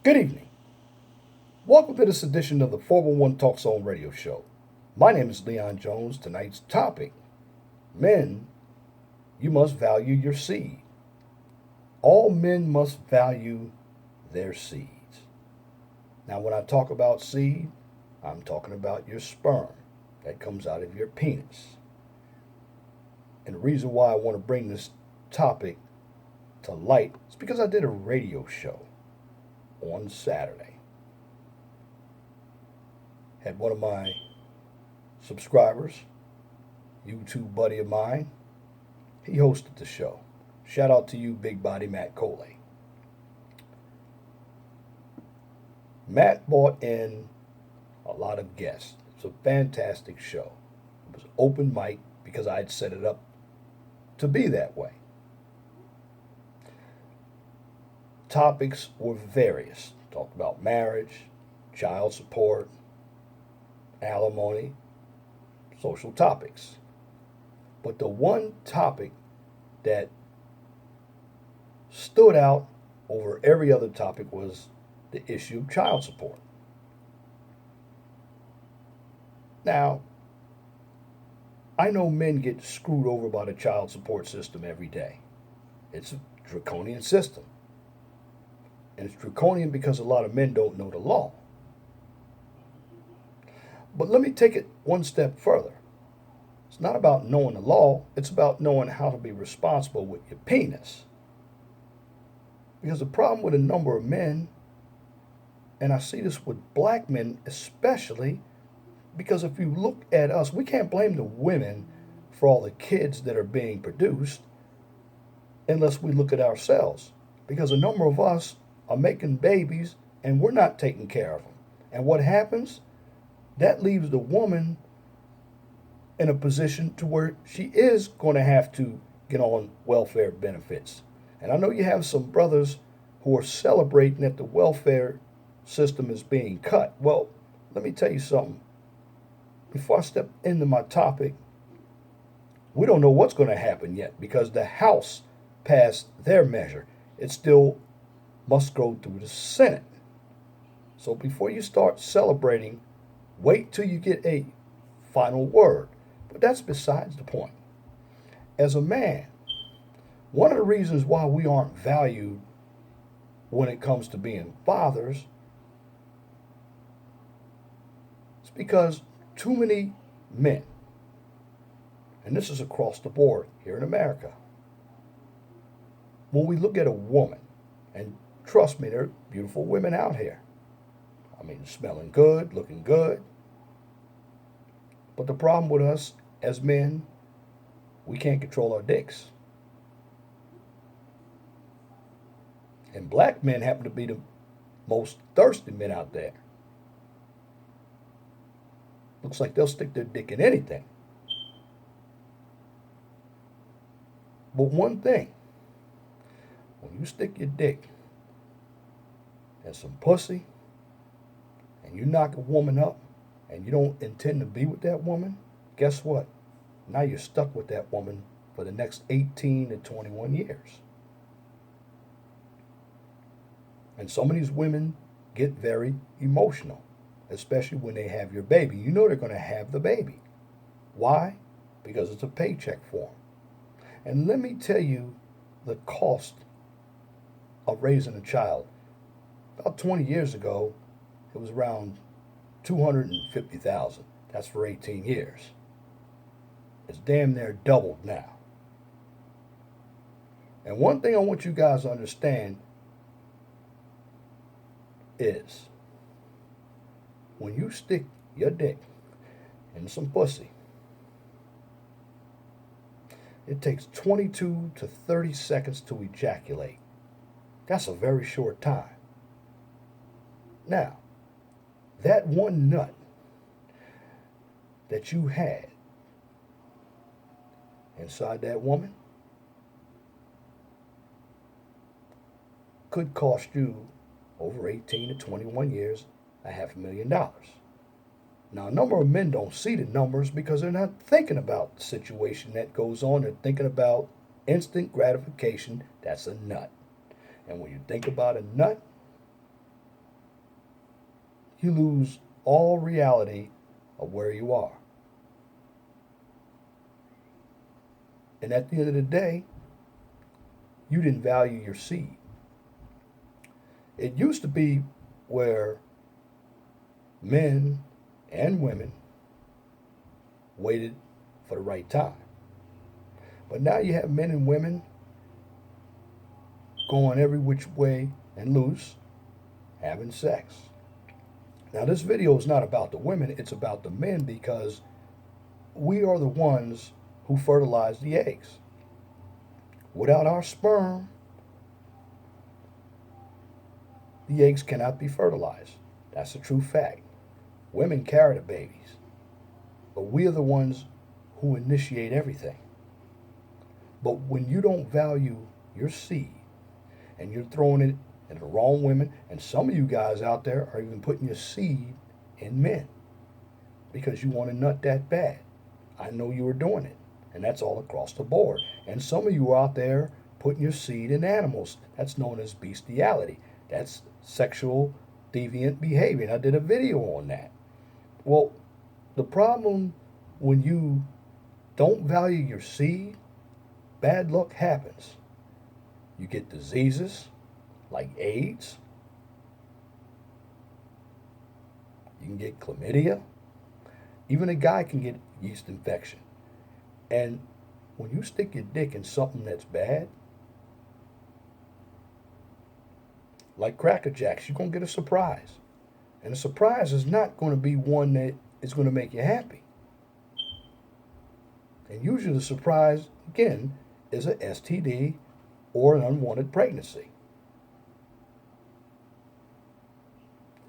Good evening. Welcome to this edition of the 411 Talk Zone radio show. My name is Leon Jones. Tonight's topic: Men, you must value your seed. All men must value their seeds. Now, when I talk about seed, I'm talking about your sperm that comes out of your penis. And the reason why I want to bring this topic to light is because I did a radio show on Saturday. Had one of my subscribers, YouTube buddy of mine, he hosted the show. Shout out to you, Big Body Matt Coley. Matt brought in a lot of guests. It was a fantastic show. It was open mic because I had set it up to be that way. Topics were various. Talked about marriage, child support, alimony, social topics. But the one topic that stood out over every other topic was the issue of child support. Now, I know men get screwed over by the child support system every day. It's a draconian system. And it's draconian because a lot of men don't know the law. But let me take it one step further. It's not about knowing the law, it's about knowing how to be responsible with your penis. Because the problem with a number of men, and I see this with black men especially, because if you look at us, we can't blame the women for all the kids that are being produced unless we look at ourselves. Because a number of us are making babies and we're not taking care of them. And what happens? That leaves the woman in a position to where she is going to have to get on welfare benefits. And I know you have some brothers who are celebrating that the welfare system is being cut. Well, let me tell you something. Before I step into my topic, we don't know what's going to happen yet because the House passed their measure. It still must go through the Senate. So before you start celebrating, wait till you get a final word. But that's besides the point. As a man, one of the reasons why we aren't valued when it comes to being fathers is because too many men, and this is across the board here in America, when we look at a woman, and trust me, there are beautiful women out here. I mean, smelling good, looking good. But the problem with us as men, we can't control our dicks. And black men happen to be the most thirsty men out there. Looks like they'll stick their dick in anything. But one thing, when you stick your dick in some pussy and you knock a woman up and you don't intend to be with that woman, guess what? Now you're stuck with that woman for the next 18 to 21 years. And some of these women get very emotional, especially when they have your baby. You know they're going to have the baby. Why? Because it's a paycheck for them. And let me tell you the cost of raising a child. About 20 years ago, it was around $250,000. That's for 18 years. It's damn near doubled now. And one thing I want you guys to understand is when you stick your dick in some pussy, it takes 22 to 30 seconds to ejaculate. That's a very short time. Now, that one nut that you had inside that woman could cost you over 18 to 21 years $500,000. Now, a number of men don't see the numbers because they're not thinking about the situation that goes on. They're thinking about instant gratification. That's a nut. And when you think about a nut, you lose all reality of where you are. And at the end of the day, you didn't value your seed. It used to be where men and women waited for the right time. But now you have men and women going every which way and loose, having sex. Now, this video is not about the women, it's about the men because we are the ones who fertilize the eggs. Without our sperm, the eggs cannot be fertilized. That's a true fact. Women carry the babies, but we are the ones who initiate everything. But when you don't value your seed and you're throwing it in the wrong women, and some of you guys out there are even putting your seed in men because you want a nut that bad. I know you are doing it, and that's all across the board. And some of you are out there putting your seed in animals. That's known as bestiality. That's sexual deviant behavior. And I did a video on that. Well, the problem when you don't value your seed, bad luck happens. You get diseases like AIDS. You can get chlamydia. Even a guy can get yeast infection. And when you stick your dick in something that's bad, like Cracker Jacks, you're going to get a surprise. And the surprise is not going to be one that is going to make you happy. And usually the surprise, again, is an STD or an unwanted pregnancy.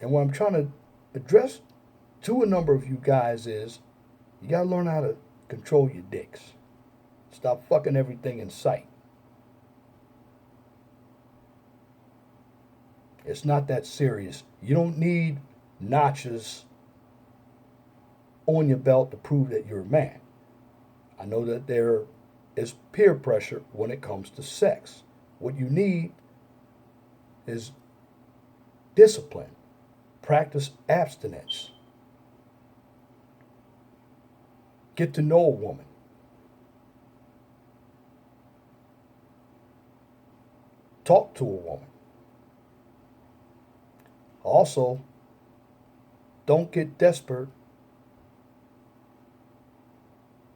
And what I'm trying to address to a number of you guys is you got to learn how to control your dicks. Stop fucking everything in sight. It's not that serious. You don't need notches on your belt to prove that you're a man. I know that there is peer pressure when it comes to sex. What you need is discipline. Practice abstinence. Get to know a woman. Talk to a woman. Also, don't get desperate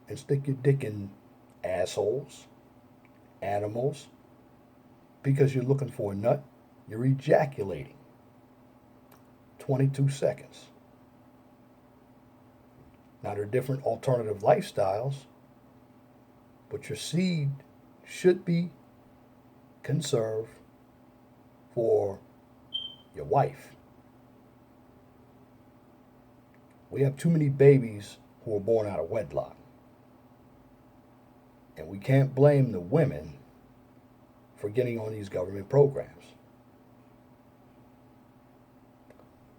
and stick your dick in assholes, animals, because you're looking for a nut. You're ejaculating. 22 seconds. Now, there are different alternative lifestyles, but your seed should be conserved for your wife. We have too many babies who are born out of wedlock. And we can't blame the women for getting on these government programs.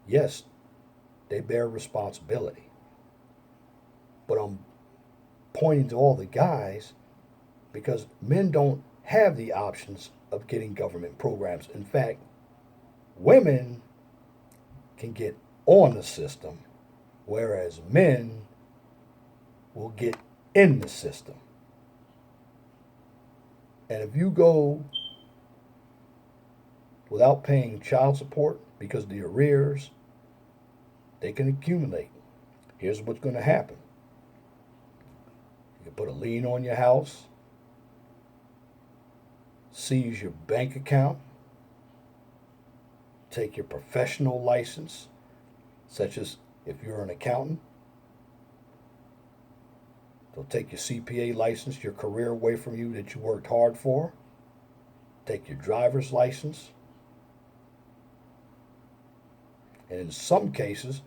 Yes, they bear responsibility. But I'm pointing to all the guys because men don't have the options of getting government programs. In fact, women can get on the system, whereas men will get in the system. And if you go without paying child support because the arrears, they can accumulate. Here's what's going to happen. You put a lien on your house, seize your bank account, take your professional license, such as if you're an accountant. They'll take your CPA license, your career away from you that you worked hard for. Take your driver's license. And in some cases,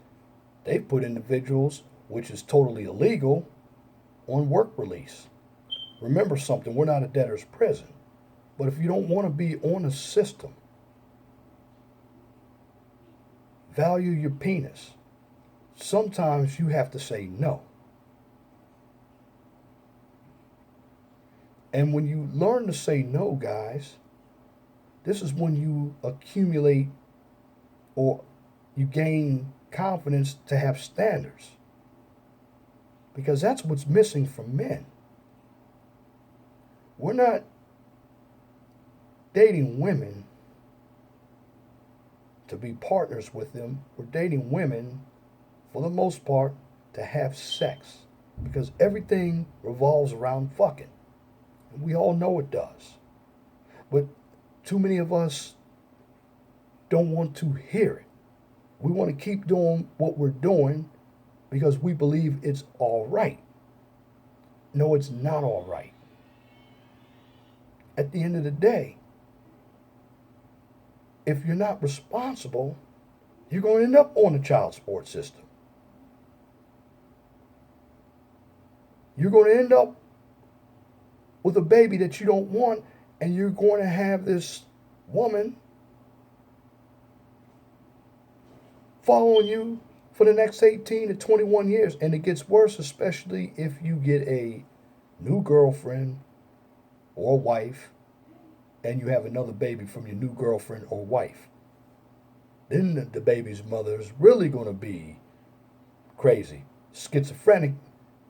they've put individuals, which is totally illegal, on work release. Remember something, we're not a debtor's prison. But if you don't want to be on a system, value your penis. Sometimes you have to say no. And when you learn to say no, guys, this is when you accumulate or you gain confidence to have standards. Because that's what's missing from men. We're not dating women to be partners with them. We're dating women, for the most part, to have sex. Because everything revolves around fucking. And we all know it does. But too many of us don't want to hear it. We want to keep doing what we're doing because we believe it's all right. No, it's not all right. At the end of the day, if you're not responsible, you're going to end up on the child support system. You're going to end up with a baby that you don't want, and you're going to have this woman following you for the next 18 to 21 years. And it gets worse, especially if you get a new girlfriend or wife and you have another baby from your new girlfriend or wife. Then the baby's mother is really going to be crazy, schizophrenic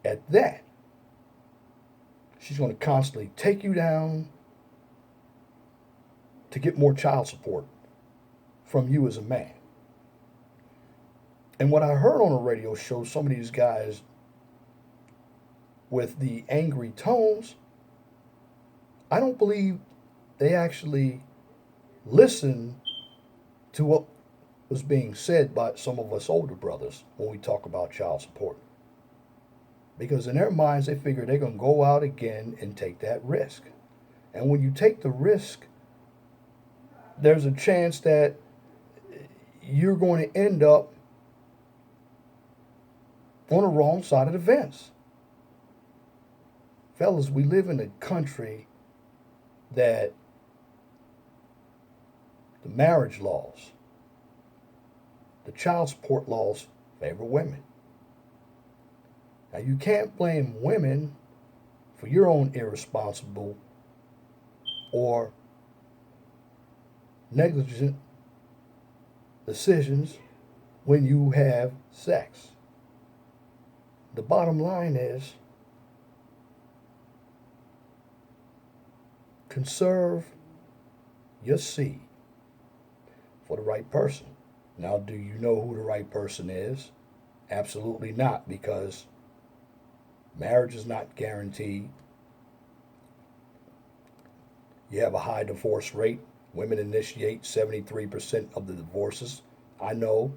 at that. She's going to constantly take you down to get more child support from you as a man. And what I heard on a radio show, some of these guys with the angry tones, I don't believe they actually listened to what was being said by some of us older brothers when we talk about child support. Because in their minds, they figure they're going to go out again and take that risk. And when you take the risk, there's a chance that you're going to end up on the wrong side of the fence. Fellas, we live in a country that the marriage laws, the child support laws favor women. Now, you can't blame women for your own irresponsible or negligent decisions when you have sex. The bottom line is conserve your seed for the right person. Now, do you know who the right person is? Absolutely not, because marriage is not guaranteed. You have a high divorce rate. Women initiate 73% of the divorces. I know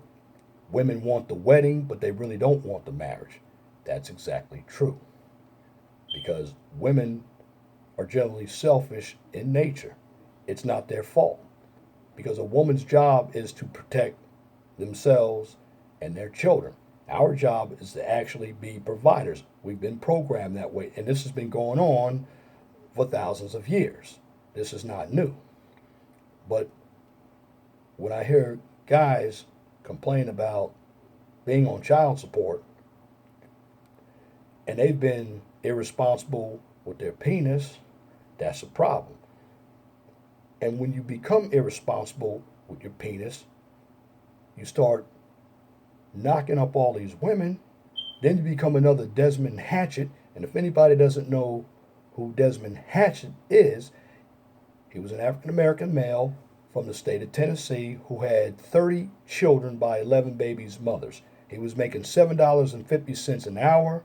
women want the wedding, but they really don't want the marriage. That's exactly true. Because women are generally selfish in nature. It's not their fault. Because a woman's job is to protect themselves and their children. Our job is to actually be providers. We've been programmed that way, and this has been going on for thousands of years. This is not new. But when I hear guys complain about being on child support and they've been irresponsible with their penis, that's a problem. And when you become irresponsible with your penis, you start knocking up all these women, then you become another Desmond Hatchett. And if anybody doesn't know who Desmond Hatchett is, he was an African-American male from the state of Tennessee who had 30 children by 11 babies' mothers. He was making $7.50 an hour,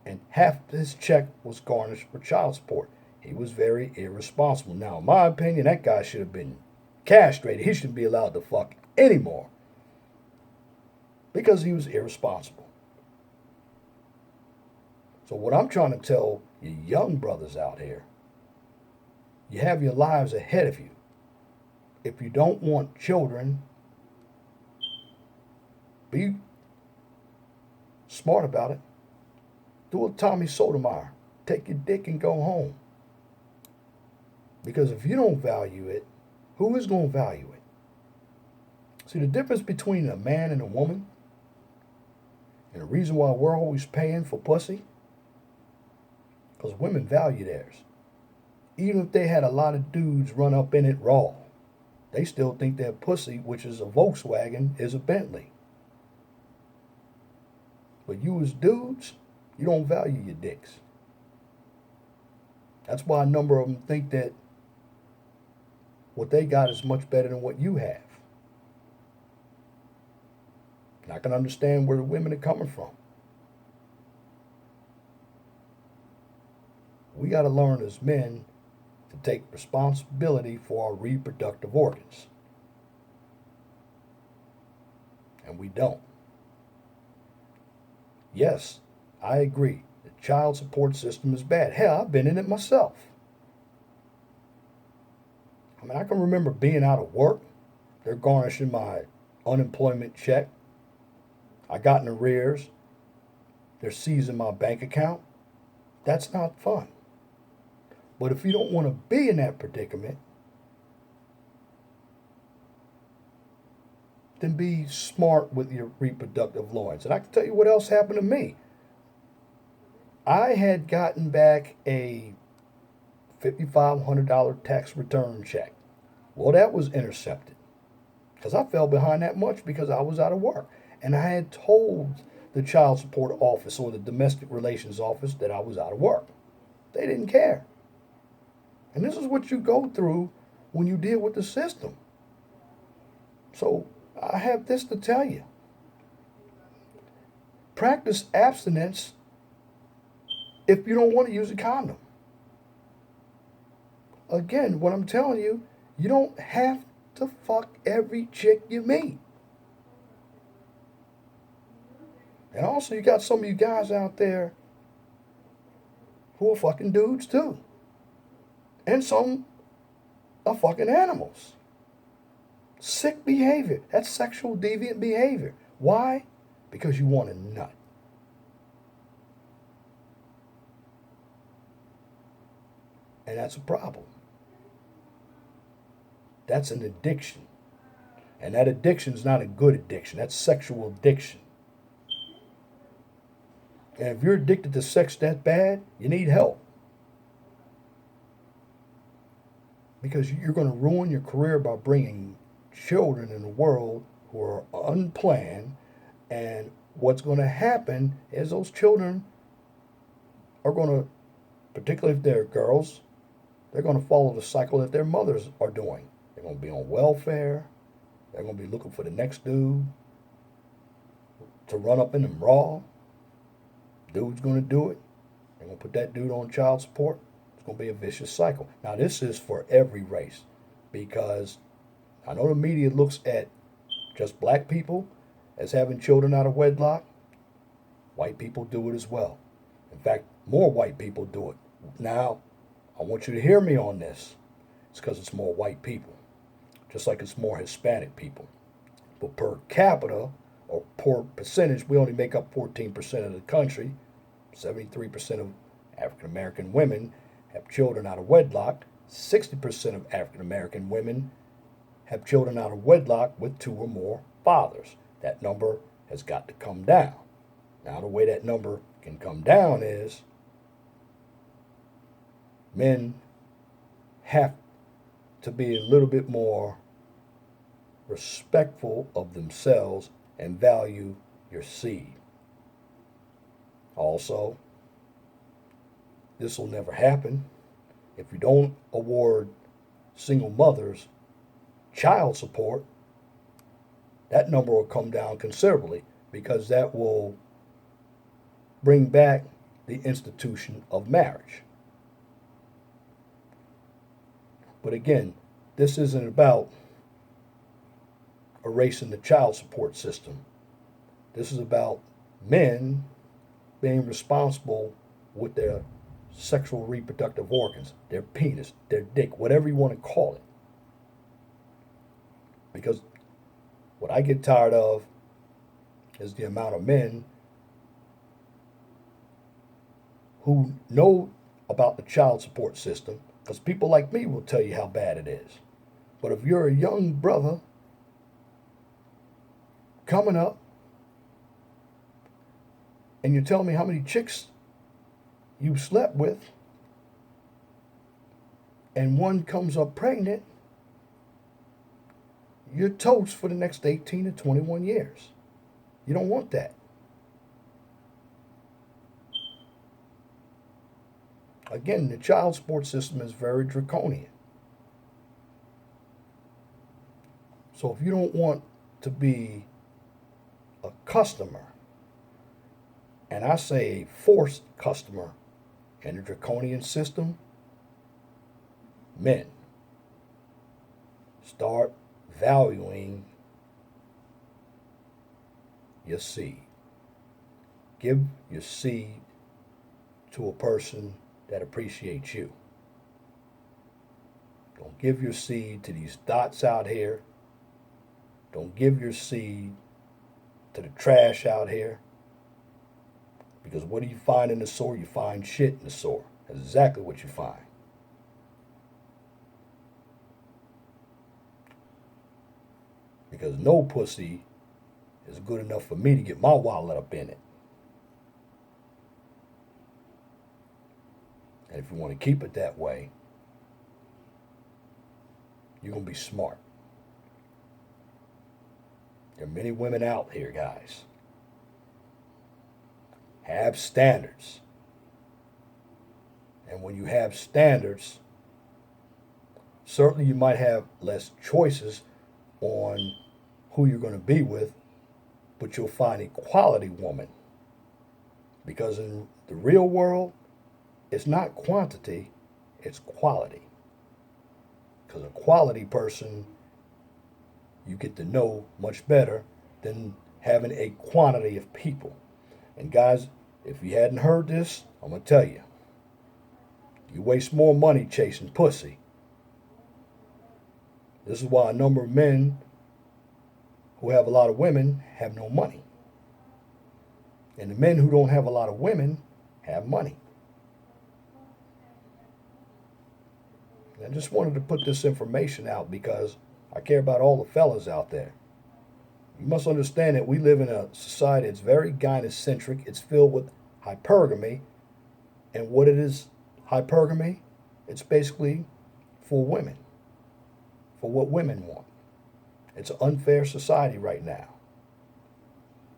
and half his check was garnished for child support. He was very irresponsible. Now, in my opinion, that guy should have been castrated. He shouldn't be allowed to fuck anymore because he was irresponsible. So what I'm trying to tell you young brothers out here, you have your lives ahead of you. If you don't want children, be smart about it. Do a Tommy Sotomayor. Take your dick and go home. Because if you don't value it, who is going to value it? See, the difference between a man and a woman, and the reason why we're always paying for pussy, because women value theirs. Even if they had a lot of dudes run up in it raw, they still think their pussy, which is a Volkswagen, is a Bentley. But you as dudes, you don't value your dicks. That's why a number of them think that what they got is much better than what you have. And I can understand where the women are coming from. We got to learn as men to take responsibility for our reproductive organs. And we don't. Yes, I agree. The child support system is bad. Hell, I've been in it myself. I mean, I can remember being out of work. They're garnishing my unemployment check. I got in arrears. They're seizing my bank account. That's not fun. But if you don't want to be in that predicament, then be smart with your reproductive loins. And I can tell you what else happened to me. I had gotten back a $5,500 tax return check. Well, that was intercepted because I fell behind that much because I was out of work. And I had told the child support office or the domestic relations office that I was out of work. They didn't care. And this is what you go through when you deal with the system. So I have this to tell you. Practice abstinence if you don't want to use a condom. Again, what I'm telling you, you don't have to fuck every chick you meet. And also, you got some of you guys out there who are fucking dudes too. And some are fucking animals. Sick behavior. That's sexual deviant behavior. Why? Because you want a nut. And that's a problem. That's an addiction. And that addiction is not a good addiction. That's sexual addiction. And if you're addicted to sex that bad, you need help. Because you're going to ruin your career by bringing children in the world who are unplanned. And what's going to happen is those children are going to, particularly if they're girls, they're going to follow the cycle that their mothers are doing. They're going to be on welfare. They're going to be looking for the next dude to run up in them raw. Dude's going to do it. They're going to put that dude on child support. It's going to be a vicious cycle. Now, this is for every race because I know the media looks at just black people as having children out of wedlock. White people do it as well. In fact, more white people do it. Now, I want you to hear me on this. It's because it's more white people, just like it's more Hispanic people. But per capita, or per percentage, we only make up 14% of the country. 73% of African American women have children out of wedlock. 60% of African American women have children out of wedlock with 2 or more fathers. That number has got to come down. Now, the way that number can come down is men have to be a little bit more respectful of themselves and value your seed. Also, this will never happen if you don't award single mothers child support. That number will come down considerably because that will bring back the institution of marriage. But again, this isn't about erasing the child support system. This is about men being responsible with their sexual reproductive organs, their penis, their dick, whatever you want to call it. Because what I get tired of is the amount of men who know about the child support system, because people like me will tell you how bad it is. But if you're a young brother coming up and you tell me how many chicks you slept with and one comes up pregnant, you're toast for the next 18 to 21 years. You don't want that. Again, the child support system is very draconian. So if you don't want to be a customer, and I say a forced customer in the draconian system, men, start valuing your seed. Give your seed to a person that appreciates you. Don't give your seed to these dots out here. Don't give your seed to the trash out here. Because what do you find in the soil? You find shit in the soil. That's exactly what you find. Because no pussy is good enough for me to get my wallet up in it. And if you want to keep it that way, you're going to be smart. There are many women out here, guys. Have standards. And when you have standards, certainly you might have less choices on who you're going to be with, but you'll find a quality woman. Because in the real world, it's not quantity, it's quality. Because a quality person you get to know much better than having a quantity of people. And guys, if you hadn't heard this, I'm going to tell you. You waste more money chasing pussy. This is why a number of men who have a lot of women have no money. And the men who don't have a lot of women have money. I just wanted to put this information out because I care about all the fellas out there. You must understand that we live in a society that's very gynocentric. It's filled with hypergamy. And what it is, hypergamy, it's basically for women, for what women want. It's an unfair society right now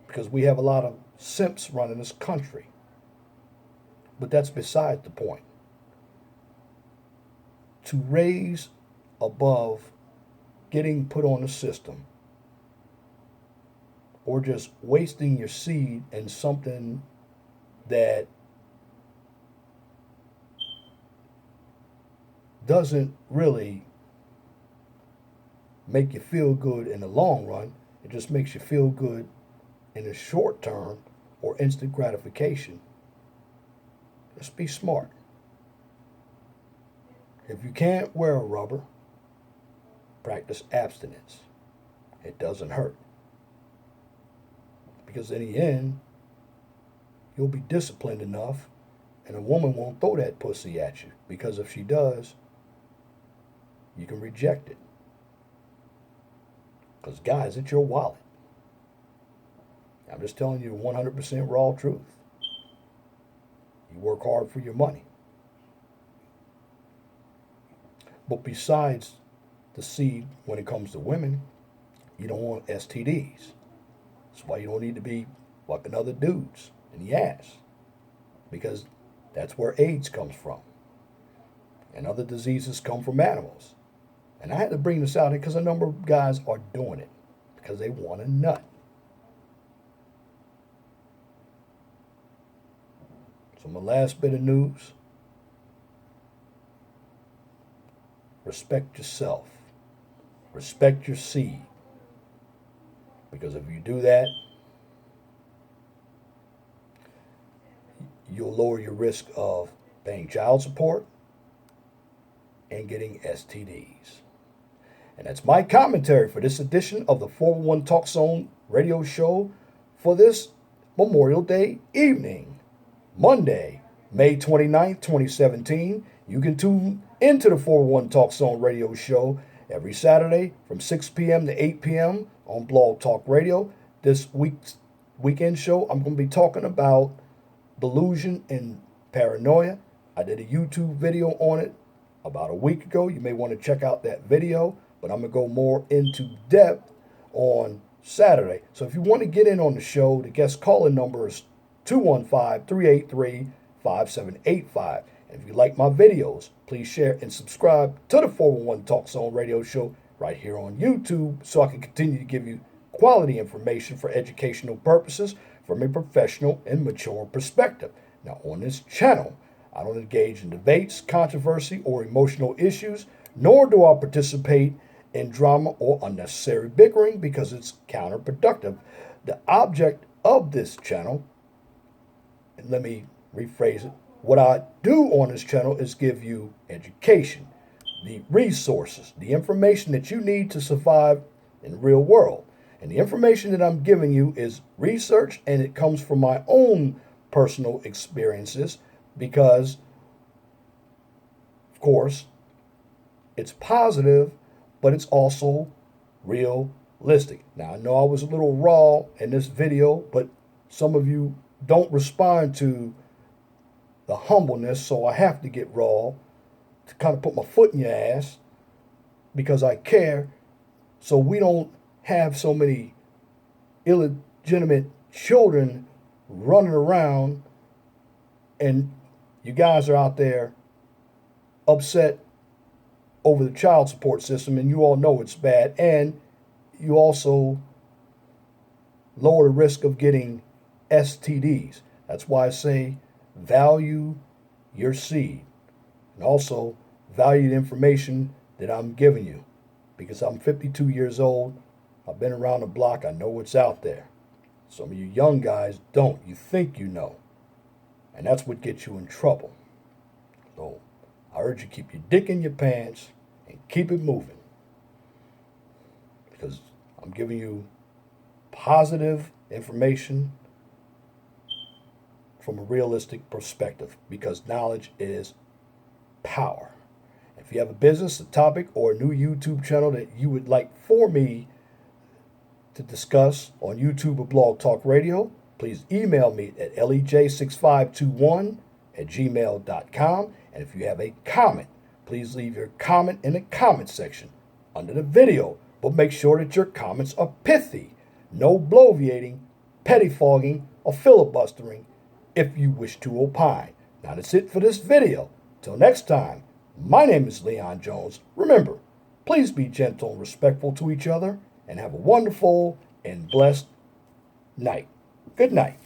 because we have a lot of simps running this country. But that's beside the point. To raise above getting put on the system or just wasting your seed in something that doesn't really make you feel good in the long run. It just makes you feel good in the short term or instant gratification. Just be smart. If you can't wear a rubber, practice abstinence. It doesn't hurt. Because in the end, you'll be disciplined enough and a woman won't throw that pussy at you. Because if she does, you can reject it. Because guys, it's your wallet. I'm just telling you the 100% raw truth. You work hard for your money. But besides the seed, when it comes to women, you don't want STDs. That's why you don't need to be fucking other dudes in the ass. Because that's where AIDS comes from. And other diseases come from animals. And I had to bring this out here because a number of guys are doing it. Because they want a nut. So my last bit of news. Respect yourself. Respect your seed. Because if you do that, you'll lower your risk of paying child support and getting STDs. And that's my commentary for this edition of the 411 Talk Zone radio show for this Memorial Day evening, Monday, May 29th, 2017. You can tune into the 411 Talk Zone radio show every Saturday from 6 p.m. to 8 p.m. on Blog Talk Radio. This week's weekend show, I'm going to be talking about delusion and paranoia. I did a YouTube video on it about a week ago. You may want to check out that video, but I'm going to go more into depth on Saturday. So if you want to get in on the show, the guest call-in number is 215-383-5785. If you like my videos, please share and subscribe to the 411 Talk Zone radio show right here on YouTube so I can continue to give you quality information for educational purposes from a professional and mature perspective. Now, on this channel, I don't engage in debates, controversy, or emotional issues, nor do I participate in drama or unnecessary bickering because it's counterproductive. The object of this channel, and let me rephrase it, what I do on this channel is give you education, the resources, the information that you need to survive in the real world. And the information that I'm giving you is research, and it comes from my own personal experiences because, of course, it's positive, but it's also realistic. Now, I know I was a little raw in this video, but some of you don't respond to the humbleness, so I have to get raw to kind of put my foot in your ass because I care, so we don't have so many illegitimate children running around and you guys are out there upset over the child support system, and you all know it's bad, and you also lower the risk of getting STDs. That's why I say value your seed, and also value the information that I'm giving you, because I'm 52 years old. I've been around the block. I know what's out there. Some of you young guys don't. You think you know, and that's what gets you in trouble. So I urge you, keep your dick in your pants and keep it moving, because I'm giving you positive information from a realistic perspective, because knowledge is power. If you have a business, a topic, or a new YouTube channel that you would like for me to discuss on YouTube or Blog Talk Radio, please email me at lej6521@gmail.com. And if you have a comment, please leave your comment in the comment section under the video. But make sure that your comments are pithy. No bloviating, pettifogging, or filibustering if you wish to opine. Now that's it for this video. Till next time, my name is Leon Jones. Remember, please be gentle and respectful to each other, and have a wonderful and blessed night. Good night.